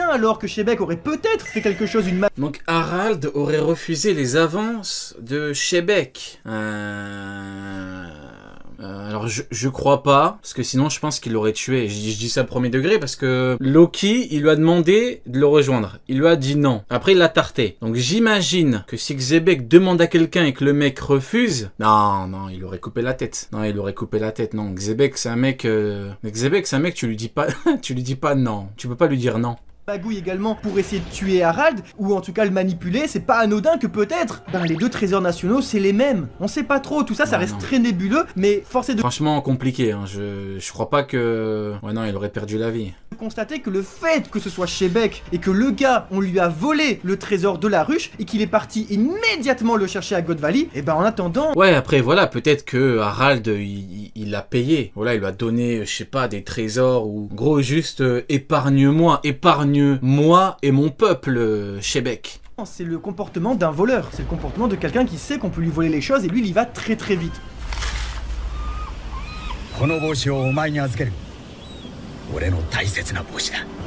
alors que Shebeck aurait peut-être fait quelque chose, une Donc Harald aurait refusé les avances de Shebeck. Alors je crois pas, parce que sinon je pense qu'il l'aurait tué. Je dis ça premier degré parce que Loki, il lui a demandé de le rejoindre. Il lui a dit non. Après il l'a tarté. Donc j'imagine que si Xebec demande à quelqu'un et que le mec refuse, non, il aurait coupé la tête. Non, il aurait coupé la tête. Non, Xebec c'est un mec, tu lui dis pas, tu lui dis pas non. Tu peux pas lui dire non. magouille également pour essayer de tuer Harald, ou en tout cas le manipuler. C'est pas anodin que peut-être, les deux trésors nationaux c'est les mêmes. On sait pas trop, tout ça, ça reste très nébuleux, mais force est de... Franchement compliqué, hein. Je crois pas que... Ouais non, il aurait perdu la vie. Constater que le fait que ce soit Shebeck et que le gars, on lui a volé le trésor de la ruche et qu'il est parti immédiatement le chercher à God Valley, et en attendant... Ouais, après voilà, peut-être que Harald, il l'a payé. Voilà, il lui a donné, je sais pas, des trésors ou... Gros, juste épargne-moi et mon peuple, Shebeck. C'est le comportement d'un voleur, c'est le comportement de quelqu'un qui sait qu'on peut lui voler les choses et lui il y va très très vite.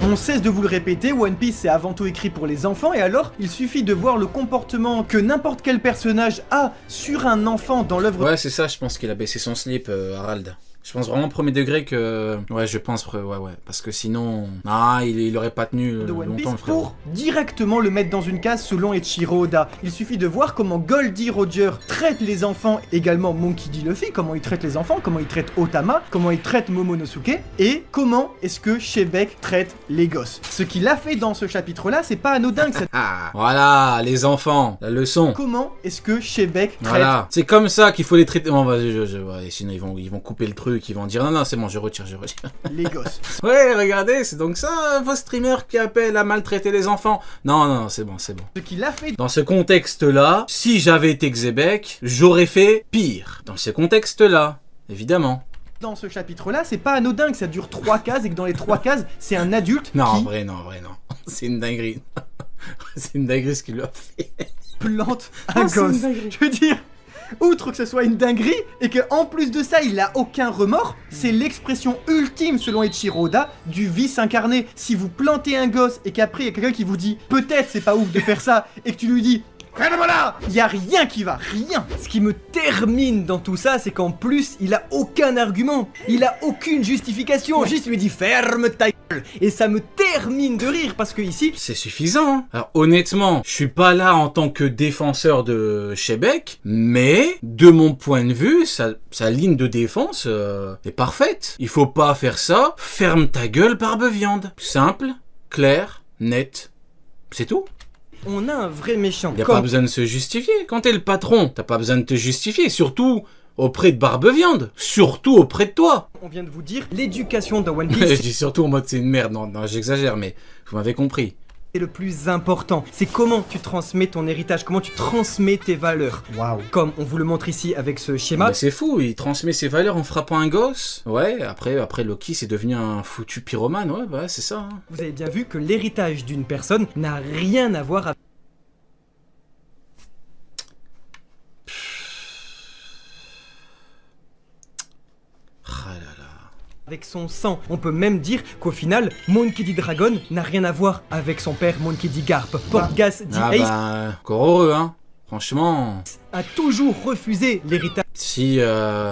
On cesse de vous le répéter, One Piece c'est avant tout écrit pour les enfants, et alors il suffit de voir le comportement que n'importe quel personnage a sur un enfant dans l'œuvre... Ouais c'est ça, je pense qu'il a baissé son slip, Harald. Je pense vraiment premier degré que... Ouais, je pense... Ouais. Parce que sinon... Ah, il aurait pas tenu longtemps, le frère. Pour directement le mettre dans une case selon Eiichiro Oda. Il suffit de voir comment Goldie Roger traite les enfants, également Monkey D. Luffy, comment il traite les enfants, comment il traite Otama, comment il traite Momonosuke, et comment est-ce que Shebeck traite les gosses. Ce qu'il a fait dans ce chapitre-là, c'est pas anodin que ça... Ah, voilà, les enfants, la leçon. Comment est-ce que Shebeck traite... Voilà, c'est comme ça qu'il faut les traiter... Bon, vas-y, ouais, sinon ils vont couper le truc. Qui vont dire non c'est bon je retire. Les gosses. Ouais regardez c'est donc ça vos streamers qui appellent à maltraiter les enfants. Non c'est bon. Ce qu'il a fait dans ce contexte là, si j'avais été Xebec, j'aurais fait pire. Dans ce contexte là, évidemment. Dans ce chapitre là, c'est pas anodin que ça dure 3 cases et que dans les 3 cases, c'est un adulte non, qui... en vrai non. C'est une dinguerie. C'est une dinguerie ce qu'il lui a fait. Plante un gosse. Je veux dire... Outre que ce soit une dinguerie, et que en plus de ça, il a aucun remords, c'est l'expression ultime, selon Eiichiro Oda, du vice incarné. Si vous plantez un gosse, et qu'après, il y a quelqu'un qui vous dit « Peut-être c'est pas ouf de faire ça », et que tu lui dis « Ferme-la !» Il y a rien qui va, rien. Ce qui me termine dans tout ça, c'est qu'en plus, il a aucun argument. Il a aucune justification. Juste, il lui dit « Ferme ta gueule !» Et ça me termine de rire, parce que ici... C'est suffisant, hein. Alors honnêtement, je suis pas là en tant que défenseur de Shebeck, mais de mon point de vue, sa ligne de défense est parfaite. Il faut pas faire ça. Ferme ta gueule, barbe-viande. Simple, clair, net. C'est tout. On a un vrai méchant. Y a pas besoin de se justifier. Quand t'es le patron, t'as pas besoin de te justifier. Surtout auprès de barbe-viande. Surtout auprès de toi. On vient de vous dire l'éducation de One Piece. Je dis surtout en mode c'est une merde. Non, j'exagère, mais vous m'avez compris. C'est le plus important, c'est comment tu transmets ton héritage, comment tu transmets tes valeurs. Waouh. Comme on vous le montre ici avec ce schéma. Bah c'est fou, il transmet ses valeurs en frappant un gosse. Ouais, après Loki c'est devenu un foutu pyromane, ouais, bah c'est ça. Hein. Vous avez bien vu que l'héritage d'une personne n'a rien à voir avec... Avec son sang. On peut même dire qu'au final, Monkey D. Dragon n'a rien à voir avec son père Monkey D. Garp. Portgas D. Ace encore heureux, hein. Franchement... a toujours refusé l'héritage. Si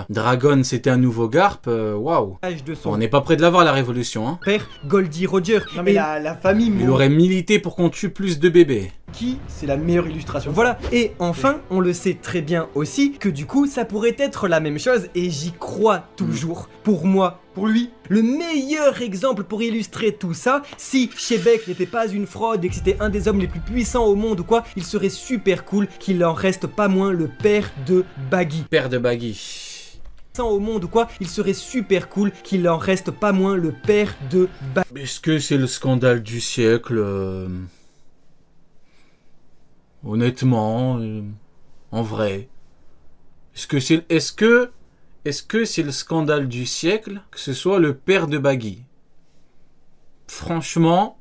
Dragon c'était un nouveau Garp, waouh. On n'est pas près de l'avoir la révolution, hein. Père Goldie Roger. Non mais la famille... Il aurait milité pour qu'on tue plus de bébés. Qui, c'est la meilleure illustration. Voilà, et enfin, on le sait très bien aussi, que du coup, ça pourrait être la même chose, et j'y crois toujours. Pour moi, pour lui, le meilleur exemple pour illustrer tout ça, si Shebeck n'était pas une fraude et que c'était un des hommes les plus puissants au monde ou quoi, il serait super cool qu'il en reste pas moins le père de Baggy. Père de Baggy. Au monde ou quoi, il serait super cool qu'il en reste pas moins le père de Baggy. Est-ce que c'est le scandale du siècle Honnêtement, en vrai, est-ce que c'est le scandale du siècle que ce soit le père de Baggy? Franchement,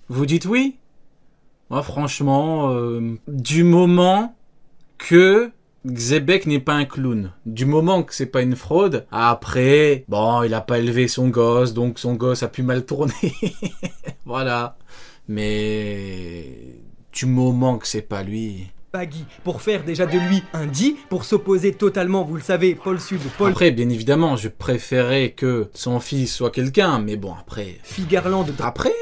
vous dites oui? Moi, franchement, du moment que Xebec n'est pas un clown. Du moment que c'est pas une fraude, après, bon, il a pas élevé son gosse, donc son gosse a pu mal tourner. Voilà. Mais du moment que c'est pas lui... Baggy, pour faire déjà de lui un D, pour s'opposer totalement, vous le savez, Pôle Sud, Pôle... Après, bien évidemment, je préférais que son fils soit quelqu'un, mais bon, après... Figarland... Après,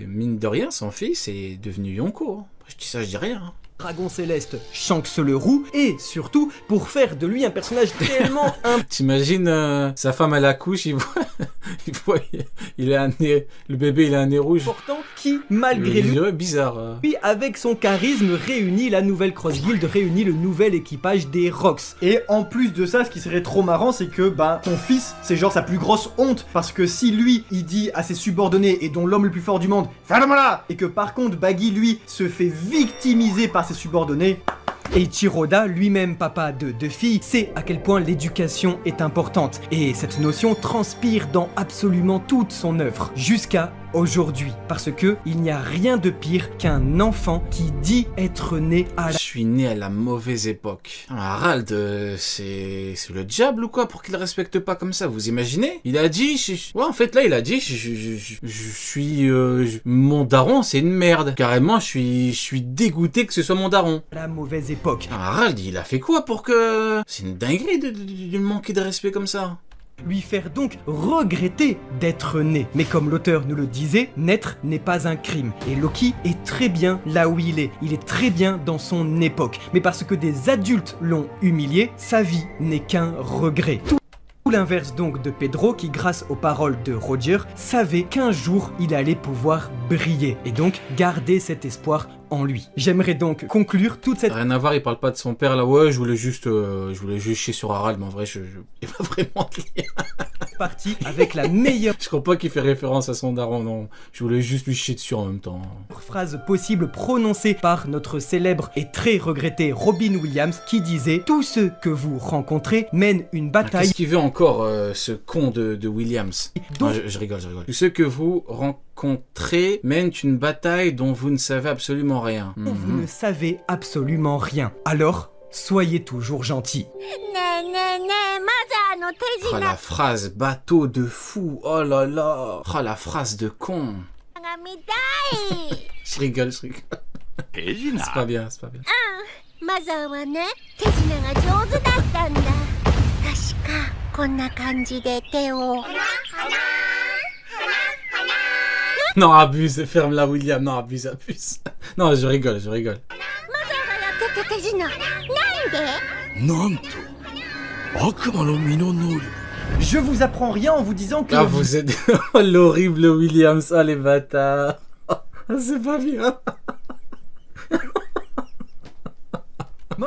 mine de rien, son fils est devenu Yonko. Je dis ça, je dis rien. Dragon Céleste, Shanks le Roux, et surtout, pour faire de lui un personnage tellement... T'imagines, sa femme à la couche, il voit, il a un nez, le bébé il a un nez rouge. Important, qui, malgré lui... Ouais, bizarre. Puis, avec son charisme, réunit la nouvelle Cross Guild, réunit le nouvel équipage des Rocks. Et en plus de ça, ce qui serait trop marrant, c'est que, son fils, c'est genre sa plus grosse honte, parce que si lui, il dit à ses subordonnés, et dont l'homme le plus fort du monde, ferme-la, et que par contre, Baggy, lui, se fait victimiser par ses subordonnés, et Chiroda, lui-même papa de 2 filles, sait à quel point l'éducation est importante. Et cette notion transpire dans absolument toute son œuvre, jusqu'à aujourd'hui. Parce que il n'y a rien de pire qu'un enfant qui dit être né à la... Je suis né à la mauvaise époque. Harald, c'est le diable ou quoi pour qu'il respecte pas comme ça, vous imaginez? Il a dit... Ouais, en fait, là, il a dit... Je suis... mon daron, c'est une merde. Carrément, je suis dégoûté que ce soit mon daron. La mauvaise époque. Harald, il a fait quoi pour que... C'est une dinguerie de manquer de respect comme ça. Lui faire donc regretter d'être né. Mais comme l'auteur nous le disait, naître n'est pas un crime. Et Loki est très bien là où il est. Il est très bien dans son époque. Mais parce que des adultes l'ont humilié, sa vie n'est qu'un regret. Tout l'inverse donc de Pedro qui, grâce aux paroles de Roger, savait qu'un jour il allait pouvoir briller et donc garder cet espoir en lui. J'aimerais donc conclure toute cette... Rien à voir, il parle pas de son père là, ouais, je voulais juste chier sur Harald, mais en vrai, il n'y a pas vraiment de lien. Partie avec la meilleure... Je crois pas qu'il fait référence à son daron, non. Je voulais juste lui chier dessus en même temps. Phrase possible prononcée par notre célèbre et très regretté Robin Williams qui disait « Tous ceux que vous rencontrez mènent une bataille... » Qu'est-ce qu'il veut encore, ce con de Williams? Donc... Non, je rigole. Tous ceux que vous rencontrez mènent une bataille dont vous ne savez absolument rien. Vous ne savez absolument rien. Alors, soyez toujours gentils. Oh, la phrase bateau de fou. Oh là là. Oh, la phrase de con. Je rigole. C'est pas bien. Non, abuse, ferme-la, William. Non, abuse. Non, je rigole. Je vous apprends rien en vous disant que... Ah, vous êtes... l'horrible Williams, ah les bâtards. C'est pas bien.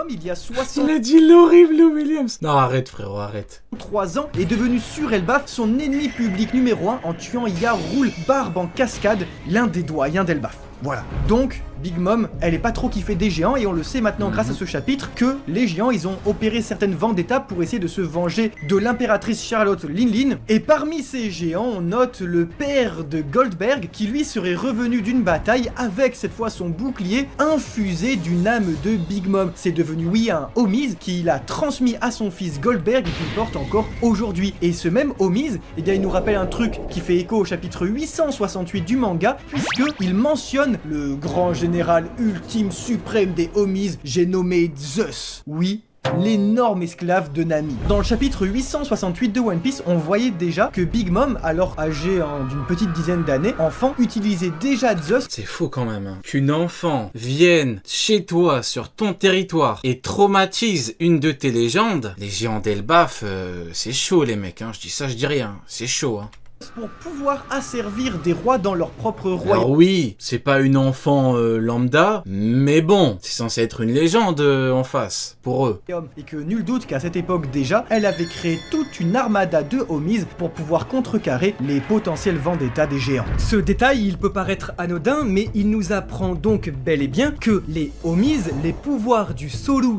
Il y a 60... Il a dit l'horrible Williams. Non, arrête frérot, arrête. 3 ans est devenu sur Elbaf son ennemi public numéro 1 en tuant Yarul Barbe en cascade, l'un des doyens d'Elbaf. Voilà. Donc, Big Mom, elle est pas trop kiffée des géants et on le sait maintenant grâce à ce chapitre que les géants, ils ont opéré certaines vendettas pour essayer de se venger de l'impératrice Charlotte Linlin. Et parmi ces géants, on note le père de Goldberg qui lui serait revenu d'une bataille avec cette fois son bouclier infusé d'une âme de Big Mom. C'est devenu, oui, un Omise qu'il a transmis à son fils Goldberg et qu'il porte encore aujourd'hui. Et ce même Omise, eh bien, il nous rappelle un truc qui fait écho au chapitre 868 du manga puisqu'il mentionne le grand général ultime suprême des Omise, j'ai nommé Zeus. Oui, l'énorme esclave de Nami. Dans le chapitre 868 de One Piece, on voyait déjà que Big Mom, alors âgée d'une petite dizaine d'années, enfant, utilisait déjà Zeus. C'est faux quand même, hein. Qu'une enfant vienne chez toi, sur ton territoire, et traumatise une de tes légendes, les géants d'Elbaf, c'est chaud les mecs, hein. Je dis ça, je dis rien, c'est chaud, hein. Pour pouvoir asservir des rois dans leur propre royaume. Alors oui, c'est pas une enfant lambda, mais bon, c'est censé être une légende en face, pour eux. Et que nul doute qu'à cette époque déjà, elle avait créé toute une armada de Omise pour pouvoir contrecarrer les potentiels vendettas des géants. Ce détail, il peut paraître anodin, mais il nous apprend donc bel et bien que les Omise, les pouvoirs du Solu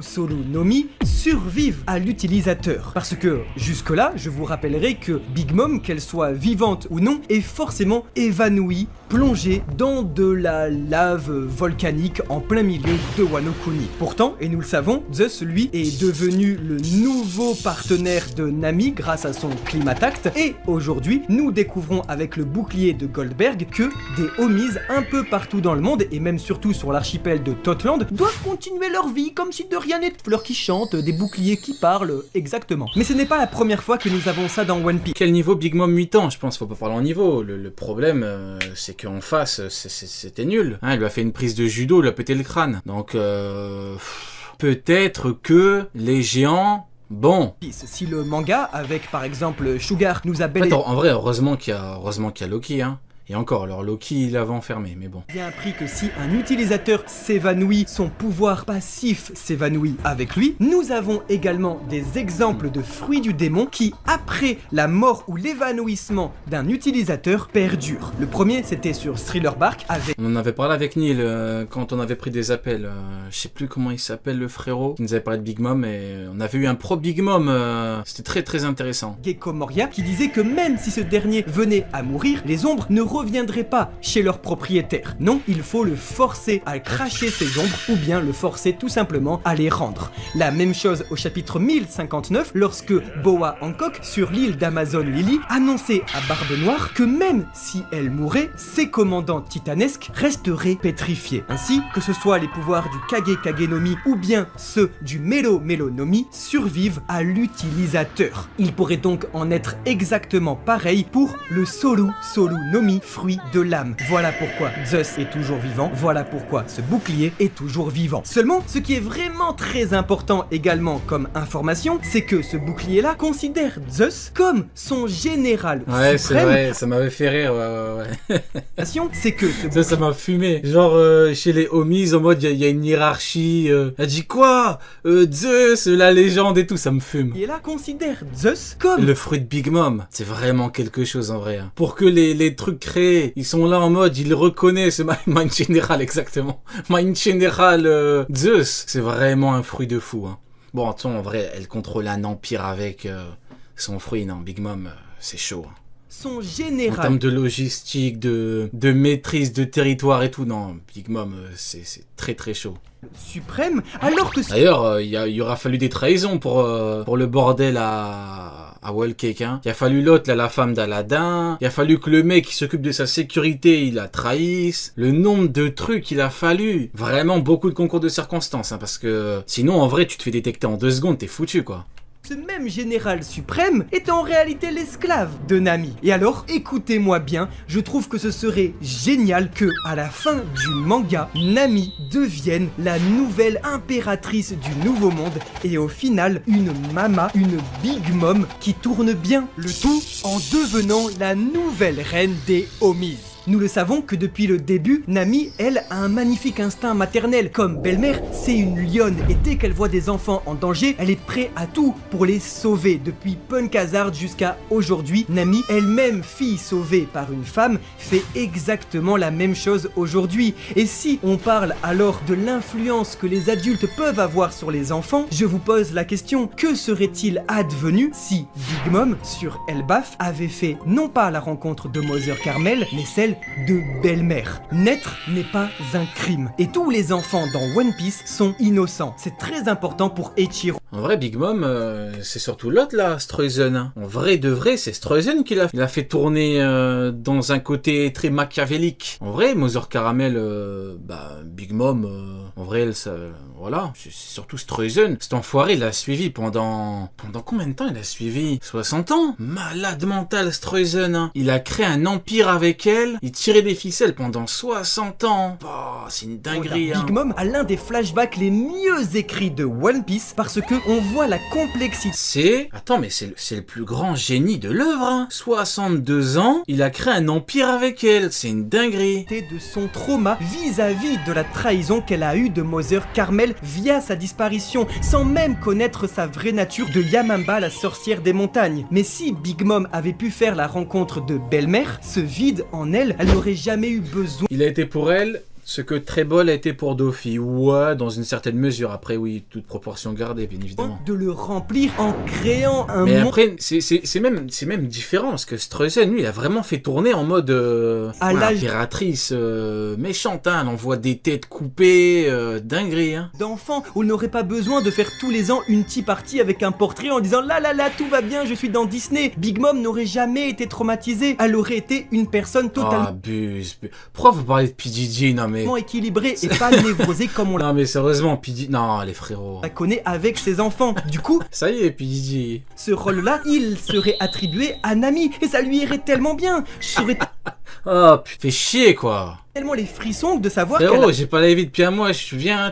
no Mi, survivent à l'utilisateur. Parce que, jusque-là, je vous rappellerai que Big Mom, qu'elle soit vivante ou non, est forcément évanouie plongé dans de la lave volcanique en plein milieu de Wano Kuni. Pourtant, et nous le savons, Zeus lui est devenu le nouveau partenaire de Nami grâce à son Climatact, et aujourd'hui nous découvrons avec le bouclier de Goldberg que des homies un peu partout dans le monde, et même surtout sur l'archipel de Totland, doivent continuer leur vie comme si de rien n'était, fleurs qui chantent, des boucliers qui parlent, exactement. Mais ce n'est pas la première fois que nous avons ça dans One Piece. Quel niveau Big Mom 8 ans? Je pense qu'il faut pas parler en niveau. Le problème, c'est qu'en face, c'était nul. Hein, il lui a fait une prise de judo, il lui a pété le crâne. Donc, peut-être que les géants... Bon. Si le manga, avec par exemple Sugar, nous a bel Attends, en vrai, heureusement qu'il y a Loki, hein. Et encore, alors Loki il l'avait enfermé, mais bon. Bien appris que si un utilisateur s'évanouit, son pouvoir passif s'évanouit avec lui. Nous avons également des exemples de fruits du démon qui, après la mort ou l'évanouissement d'un utilisateur, perdurent. Le premier, c'était sur Thriller Bark avec... On en avait parlé avec Neil quand on avait pris des appels. Je sais plus comment il s'appelle le frérot qui nous avait parlé de Big Mom, et on avait eu un pro Big Mom. C'était très très intéressant. Gecko Moria qui disait que même si ce dernier venait à mourir, les ombres ne reviendraient pas chez leur propriétaire. Non, il faut le forcer à cracher ses ombres ou bien le forcer tout simplement à les rendre. La même chose au chapitre 1059 lorsque Boa Hancock sur l'île d'Amazon Lily annonçait à Barbe Noire que même si elle mourait, ses commandants titanesques resteraient pétrifiés. Ainsi que ce soit les pouvoirs du Kage Kage no Mi ou bien ceux du Melo Melo no Mi survivent à l'utilisateur. Il pourrait donc en être exactement pareil pour le Solu Solu no Mi, fruit de l'âme. Voilà pourquoi Zeus est toujours vivant, voilà pourquoi ce bouclier est toujours vivant. Seulement, ce qui est vraiment très important également comme information, c'est que ce bouclier-là considère Zeus comme son général suprême. C'est vrai, ça m'avait fait rire, ouais. C'est que ce ça m'a fumé. Genre, chez les homies, en mode, il y a une hiérarchie. Elle dit quoi Zeus, la légende et tout, ça me fume. Et là, considère Zeus comme... Le fruit de Big Mom, c'est vraiment quelque chose en vrai. Hein. Pour que les trucs créés, ils sont là en mode, ils reconnaissent, Mind General, exactement. Mind General Zeus, c'est vraiment un fruit de fou. Hein. Bon, attends, en vrai, elle contrôle un empire avec son fruit, non, Big Mom, c'est chaud. Hein. Son général. En termes de logistique, de maîtrise de territoire et tout, non, Big Mom, c'est très très chaud. Suprême, alors que... D'ailleurs, il aura fallu des trahisons pour le bordel à Whole Cake, hein. Il a fallu l'autre, là, la femme d'Aladin. Il a fallu que le mec qui s'occupe de sa sécurité, il la trahisse. Le nombre de trucs qu'il a fallu. Vraiment beaucoup de concours de circonstances, hein, parce que sinon, en vrai, tu te fais détecter en 2 secondes, t'es foutu, quoi. Ce même général suprême est en réalité l'esclave de Nami. Et alors, écoutez-moi bien, je trouve que ce serait génial que, à la fin du manga, Nami devienne la nouvelle impératrice du Nouveau Monde et au final, une mama, une Big Mom qui tourne bien le tout en devenant la nouvelle reine des homies. Nous le savons que depuis le début, Nami, elle, a un magnifique instinct maternel. Comme belle-mère, c'est une lionne et dès qu'elle voit des enfants en danger, elle est prête à tout pour les sauver. Depuis Punk Hazard jusqu'à aujourd'hui, Nami, elle-même fille sauvée par une femme, fait exactement la même chose aujourd'hui. Et si on parle alors de l'influence que les adultes peuvent avoir sur les enfants, je vous pose la question, que serait-il advenu si Big Mom, sur Elbaf, avait fait non pas la rencontre de Mother Carmel, mais celle de belle-mère. Naître n'est pas un crime. Et tous les enfants dans One Piece sont innocents. C'est très important pour Eiichiro. En vrai, Big Mom, c'est surtout l'autre là, Streusen. En vrai de vrai, c'est Streusen qui l'a fait tourner dans un côté très machiavélique. En vrai, Mother Caramel, Big Mom, en vrai, elle, ça, voilà, c'est surtout Streusen. Cet enfoiré, il l'a suivi pendant combien de temps il a suivi? 60 ans? Malade mental, Streusen. Hein. Il a créé un empire avec elle. Il tirait des ficelles pendant 60 ans. Oh, c'est une dinguerie. Hein. Big Mom a l'un des flashbacks les mieux écrits de One Piece parce que on voit la complexité. Attends, mais c'est le plus grand génie de l'œuvre. Hein. 62 ans, il a créé un empire avec elle. C'est une dinguerie. De son trauma vis-à-vis de la trahison qu'elle a eue de Mother Carmel via sa disparition, sans même connaître sa vraie nature de Yamamba, la sorcière des montagnes. Mais si Big Mom avait pu faire la rencontre de belle-mère, ce vide en elle, elle n'aurait jamais eu besoin. Il a été pour elle ce que Trebol a été pour Dofi. Ouais, dans une certaine mesure. Après, oui, toute proportion gardée, bien évidemment. De le remplir en créant un Mais monde. après, c'est même différent, parce que Streusen, lui, il a vraiment fait tourner en mode À l'âge impératrice méchante, hein. Elle envoie des têtes coupées, dinguerie, hein. d'enfant où il n'aurait pas besoin de faire tous les ans une tea party avec un portrait en disant là tout va bien, je suis dans Disney. Big Mom n'aurait jamais été traumatisée, elle aurait été une personne totalement Ah, buse. Pourquoi vous parlez de PDG? Non, mais... équilibrée et pas névrosée comme on Non, mais sérieusement, PDG... Non, les frérots. la connaît avec ses enfants. Du coup, Ça y est, PDG. ce rôle-là, il serait attribué à Nami et ça lui irait tellement bien. J'aurais Oh, fais chier, quoi. tellement les frissons de savoir qu'à Frérot, la j'ai pas la vie depuis un mois, je viens,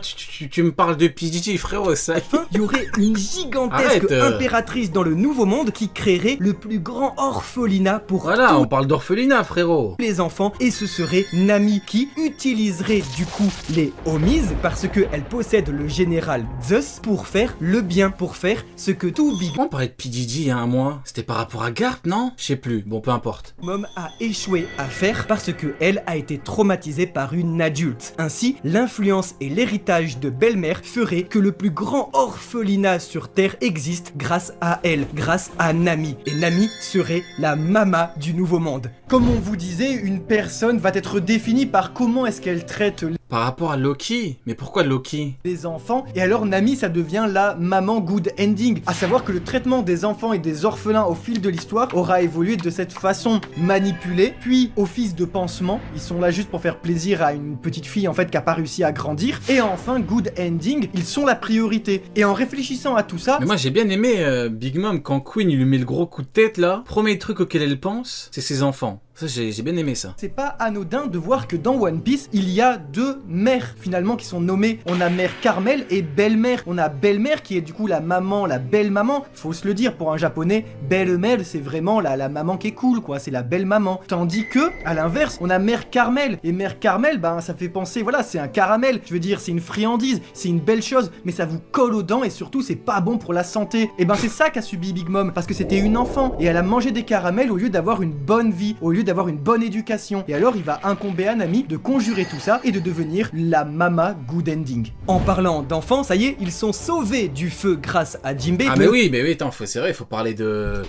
tu me parles de PDG, frérot, ça... fin, il y aurait une gigantesque Arrête, impératrice dans le nouveau monde qui créerait le plus grand orphelinat pour Voilà, tous on parle d'orphelinat, frérot. les enfants et ce serait Nami qui utiliserait du coup les homies parce qu'elle possède le général Zeus pour faire le bien, pour faire ce que tout Big On parlait de PDG il y a un mois. C'était par rapport à Garp, non? Je sais plus. Bon, peu importe. Mom a échoué à faire parce que elle a été traumatisée par une adulte. Ainsi, l'influence et l'héritage de belle-mère feraient que le plus grand orphelinat sur Terre existe grâce à elle, grâce à Nami. Et Nami serait la mama du nouveau monde. Comme on vous disait, une personne va être définie par comment est-ce qu'elle traite Par rapport à Loki? Mais pourquoi Loki? les enfants, et alors Nami ça devient la maman good ending, à savoir que le traitement des enfants et des orphelins au fil de l'histoire aura évolué de cette façon manipulée, puis office de pansement, ils sont là juste pour faire plaisir à une petite fille en fait qui a pas réussi à grandir, et enfin good ending, ils sont la priorité, et en réfléchissant à tout ça, Mais moi j'ai bien aimé Big Mom quand Queen il lui met le gros coup de tête là. Premier truc auquel elle pense, c'est ses enfants. Ça j'ai bien aimé ça. c'est pas anodin de voir que dans One Piece, il y a deux mères finalement qui sont nommées. On a mère Carmel et belle-mère. On a belle-mère qui est du coup la maman, la belle-maman. Faut se le dire, pour un japonais, belle-mère c'est vraiment la maman qui est cool quoi, c'est la belle-maman. Tandis que, à l'inverse, on a mère Carmel. Et mère Carmel, ben ça fait penser, voilà, c'est un caramel. Je veux dire, c'est une friandise, c'est une belle chose, mais ça vous colle aux dents et surtout c'est pas bon pour la santé. Et ben c'est ça qu'a subi Big Mom, parce que c'était une enfant et elle a mangé des caramels au lieu d'avoir une bonne vie, au lieu d'avoir une bonne éducation. Et alors il va incomber à Nami de conjurer tout ça et de devenir la mama good ending. En parlant d'enfants, ça y est, ils sont sauvés du feu grâce à Jinbei. Ah mais oui, attends, c'est vrai, il faut parler de...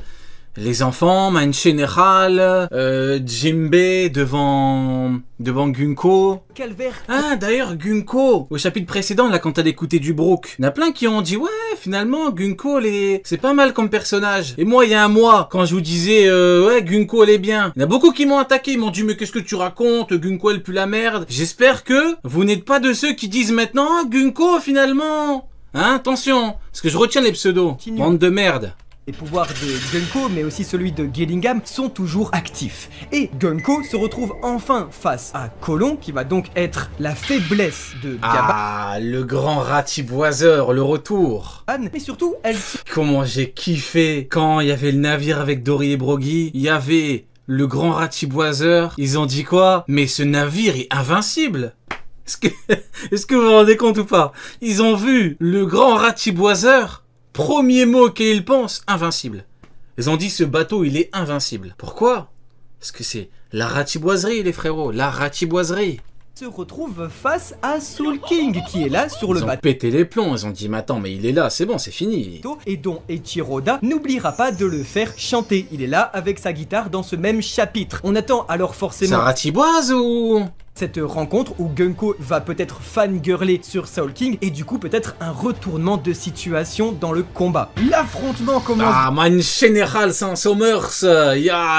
Les enfants, Man General, Jinbei devant Gunko. Calvaire. Ah d'ailleurs Gunko, au chapitre précédent là quand t'as écouté du Brook, il y en a plein qui ont dit ouais finalement Gunko c'est pas mal comme personnage. Et moi il y a un mois quand je vous disais ouais Gunko elle est bien, il y en a beaucoup qui m'ont attaqué, ils m'ont dit mais qu'est-ce que tu racontes, Gunko elle pue la merde. J'espère que vous n'êtes pas de ceux qui disent maintenant ah, Gunko finalement. Hein, attention, parce que je retiens les pseudos, bande de merde. Les pouvoirs de Gunko, mais aussi celui de Gillingham, sont toujours actifs. Et Gunko se retrouve enfin face à Colon, qui va donc être la faiblesse de Gaban. Ah, le grand ratiboiseur, le retour. Mais surtout, elle... Comment j'ai kiffé quand il y avait le navire avec Dory et Broggy, il y avait le grand ratiboiseur, ils ont dit quoi? Mais ce navire est invincible. Est-ce que vous vous rendez compte ou pas? Ils ont vu le grand ratiboiseur, premier mot qu'ils pensent, invincible. Ils ont dit ce bateau il est invincible. Pourquoi? Parce que c'est la ratiboiserie les frérots, la ratiboiserie. se retrouve face à Soul King, qui est là sur le Ils ont bateau. pété les plombs, ils ont dit mais attends mais il est là, c'est bon, c'est fini. Et dont Eiichiro Oda n'oubliera pas de le faire chanter. Il est là avec sa guitare dans ce même chapitre. On attend alors forcément Ça ratiboise ou... cette rencontre où Gunko va peut-être fangirler sur Soul King et du coup peut-être un retournement de situation dans le combat. L'affrontement commence. Ah, Man Général Saint-Somers,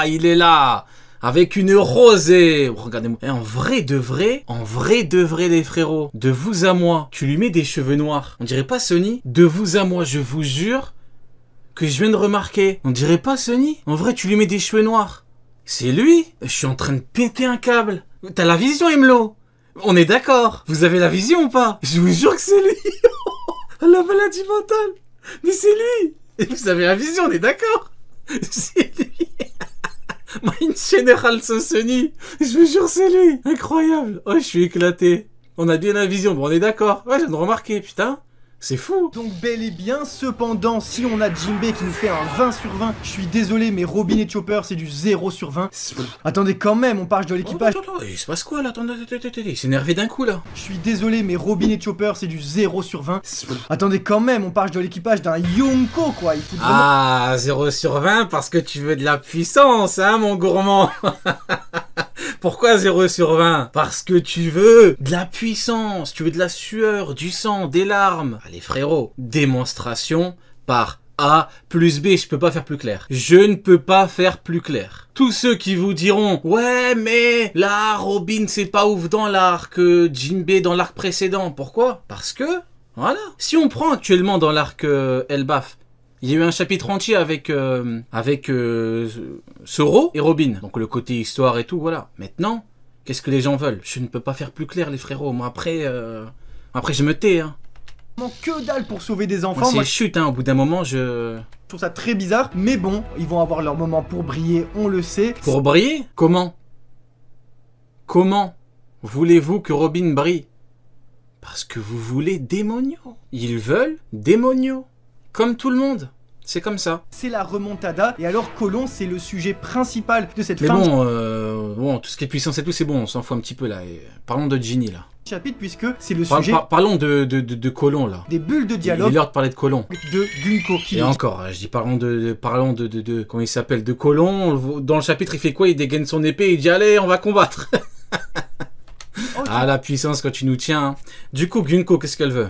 il est là avec une rosée. Regardez-moi. En vrai de vrai les frérots, de vous à moi, tu lui mets des cheveux noirs. On dirait pas Sony? De vous à moi, je vous jure que je viens de remarquer. On dirait pas Sony? En vrai, tu lui mets des cheveux noirs. C'est lui? Je suis en train de péter un câble. T'as la vision, Emlo? On est d'accord. Vous avez la vision ou pas? Je vous jure que c'est lui. La maladie mentale. Mais c'est lui. Et vous avez la vision, on est d'accord? C'est lui. Mind General Sosoni. Je vous jure, c'est lui. Incroyable. Oh, je suis éclaté. On a bien la vision. Bon, on est d'accord. Ouais, je viens de remarquer, putain. C'est fou. Donc bel et bien, cependant, si on a Jinbei qui nous fait un 20 sur 20, je suis désolé, mais Robin et Chopper, c'est du 0 sur 20. Attendez, quand même, on parle de l'équipage. Attends, il se passe quoi là? Attends, il s'est énervé d'un coup là. Je suis désolé, mais Robin et Chopper, c'est du 0 sur 20. Attendez, quand même, on parle de l'équipage d'un Yonko, quoi. Il faut vraiment... Ah, 0 sur 20 parce que tu veux de la puissance, hein, mon gourmand. Pourquoi 0 sur 20? Parce que tu veux de la puissance, tu veux de la sueur, du sang, des larmes. Allez frérot, démonstration par A plus B, je peux pas faire plus clair. Je ne peux pas faire plus clair. Tous ceux qui vous diront « Ouais, mais là, Robin, c'est pas ouf dans l'arc, Jinbei dans l'arc précédent. » Pourquoi? Parce que, voilà. Si on prend actuellement dans l'arc Elbaf, il y a eu un chapitre entier avec Zoro et Robin. Donc le côté histoire et tout, voilà. Maintenant, qu'est-ce que les gens veulent? Je ne peux pas faire plus clair, les frérots. Moi, après je me tais, hein. Que dalle pour sauver des enfants. C'est chute, hein. Au bout d'un moment, je trouve ça très bizarre. Mais bon, ils vont avoir leur moment pour briller, on le sait. Pour briller? Comment? Comment voulez-vous que Robin brille? Parce que vous voulez Démonio. Ils veulent Démonio. Comme tout le monde. C'est comme ça. C'est la remontada. Et alors, Colon, c'est le sujet principal de cette fin. Mais bon, tout ce qui est puissance et tout, c'est bon. On s'en fout un petit peu, là. Et parlons de Ginny, là. Chapitre, puisque c'est le sujet... Parlons de Colon, là. Des bulles de dialogue. Il est l'heure de parler de Colon. De Gunko. Et encore, je dis parlons de comment il s'appelle, de Colon. Dans le chapitre, il fait quoi? Il dégaine son épée et il dit, allez, on va combattre. Okay. Ah, la puissance quand tu nous tiens. Hein. Du coup, Gunko, qu'est-ce qu'elle veut?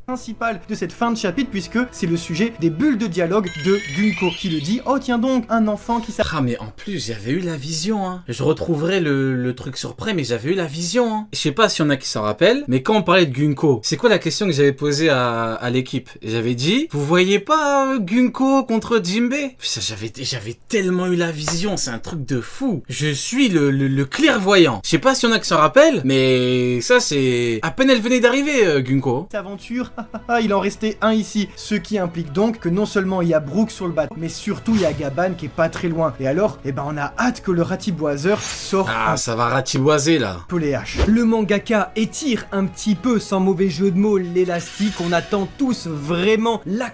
Principal de cette fin de chapitre, puisque c'est le sujet des bulles de dialogue de Gunko qui le dit. Oh tiens donc, un enfant qui s'appelle... Ah mais en plus j'avais eu la vision, hein. Je retrouverai le truc sur prêt, mais j'avais eu la vision, hein. Je sais pas s'il y en a qui s'en rappellent, mais quand on parlait de Gunko, c'est quoi la question que j'avais posée à l'équipe? J'avais dit, vous voyez pas Gunko contre Jinbei? J'avais tellement eu la vision, c'est un truc de fou. Je suis le clairvoyant. Je sais pas s'il y en a qui s'en rappellent, mais ça c'est... À peine elle venait d'arriver, Gunko. Cette aventure... il en restait un ici, ce qui implique donc que non seulement il y a Brook sur le bateau, mais surtout il y a Gaban qui est pas très loin. Et alors, eh ben on a hâte que le ratiboiseur sorte. Ah, ça va ratiboiser là. Peu les haches. Le mangaka étire un petit peu, sans mauvais jeu de mots, l'élastique. On attend tous vraiment la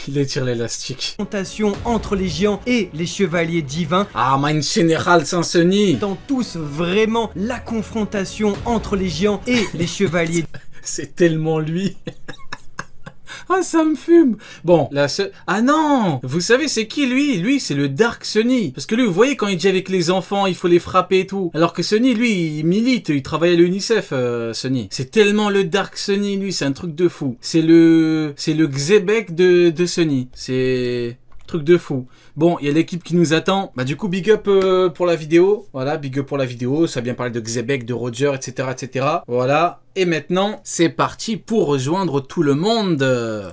Il étire l'élastique. Confrontation entre les géants et les chevaliers divins. Ah, mein Général Sansoni. On attend tous vraiment la confrontation entre les géants et les chevaliers. C'est tellement lui. Ah, ça me fume. Bon, ah non, vous savez c'est qui lui? Lui, c'est le Dark Sunny. Parce que lui, vous voyez quand il dit avec les enfants, il faut les frapper et tout. Alors que Sunny, lui, il milite, il travaille à l'UNICEF, Sunny. C'est tellement le Dark Sunny, lui, c'est un truc de fou. C'est le Xebec de Sunny. C'est... truc de fou. Bon, il y a l'équipe qui nous attend. Bah du coup, big up pour la vidéo. Voilà, big up pour la vidéo. Ça a bien parlé de Xebec, de Roger, etc., etc. Voilà. Et maintenant, c'est parti pour rejoindre tout le monde.